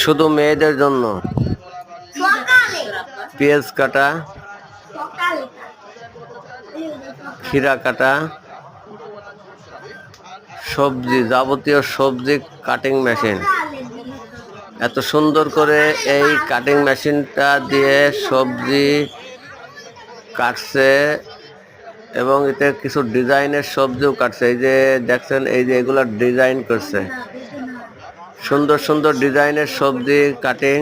শুধু মেয়েদের জন্য পেঁয়াজ কাটা, খিরা কাটা, সবজি, যাবতীয় সবজি কাটিং মেশিন। এত সুন্দর করে এই কাটিং মেশিনটা দিয়ে সবজি কাটছে এবং এতে কিছু ডিজাইনের সবজিও কাটছে। এই যে দেখছেন, এই যে এগুলা ডিজাইন করছে, সুন্দর সুন্দর ডিজাইনের সবজি কাটিং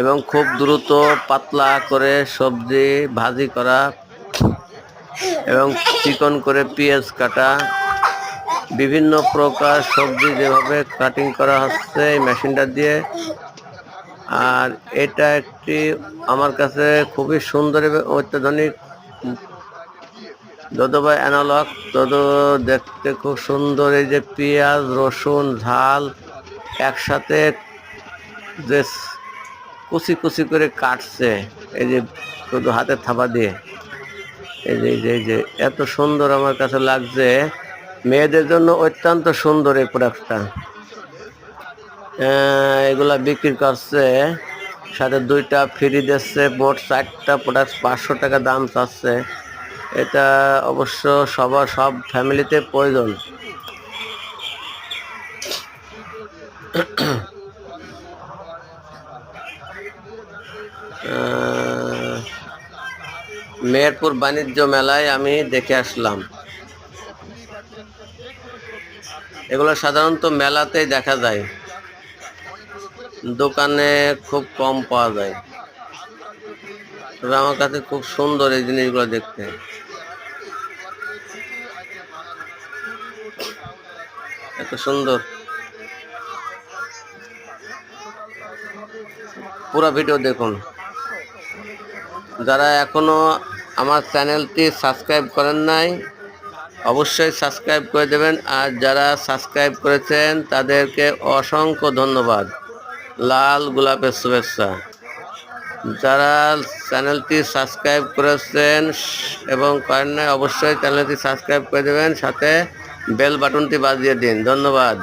এবং খুব দ্রুত পাতলা করে সবজি ভাজি করা এবং চিকন করে পেঁয়াজ কাটা, বিভিন্ন প্রকার সবজি যেভাবে কাটিং করা হচ্ছে এই মেশিনটা দিয়ে। আর এটা একটি আমার কাছে খুবই সুন্দর এবং অত্যাধুনিক, যত বা অ্যানালগ তত দেখতে খুব সুন্দর। এই যে পেঁয়াজ, রসুন, ঝাল একসাথে যে কুচি কুচি করে কাটছে, এই যে শুধু হাতের থাবা দিয়ে, এই যে এত সুন্দর আমার কাছে লাগছে। মেয়েদের জন্য অত্যন্ত সুন্দর এই প্রোডাক্টটা। এগুলা বিক্রি করছে, সাথে 2টা ফ্রি দিচ্ছে, মোট 4টা প্রোডাক্ট 500 টাকা দাম চাচ্ছে। এটা অবশ্য সব ফ্যামিলিতে প্রয়োজন। মেহেরপুর বাণিজ্য মেলায় আমি দেখে আসলাম। এগুলো সাধারণত মেলাতেই দেখা যায়, দোকানে খুব কম পাওয়া যায়। তবে আমার কাছে খুব সুন্দর এই জিনিসগুলো দেখতে। এত সুন্দর, পুরো ভিডিও দেখুন। যারা এখনো আমার চ্যানেলটি সাবস্ক্রাইব করেন নাই, অবশ্যই সাবস্ক্রাইব করে দেবেন। আর যারা সাবস্ক্রাইব করেছেন তাদেরকে অসংখ্য ধন্যবাদ, লাল গোলাপের শুভেচ্ছা। যারা চ্যানেলটি সাবস্ক্রাইব করেছেন এবং করেন নাই, অবশ্যই চ্যানেলটি সাবস্ক্রাইব করে দেবেন, সাথে বেল বাটনটি বাজিয়ে দিন। ধন্যবাদ।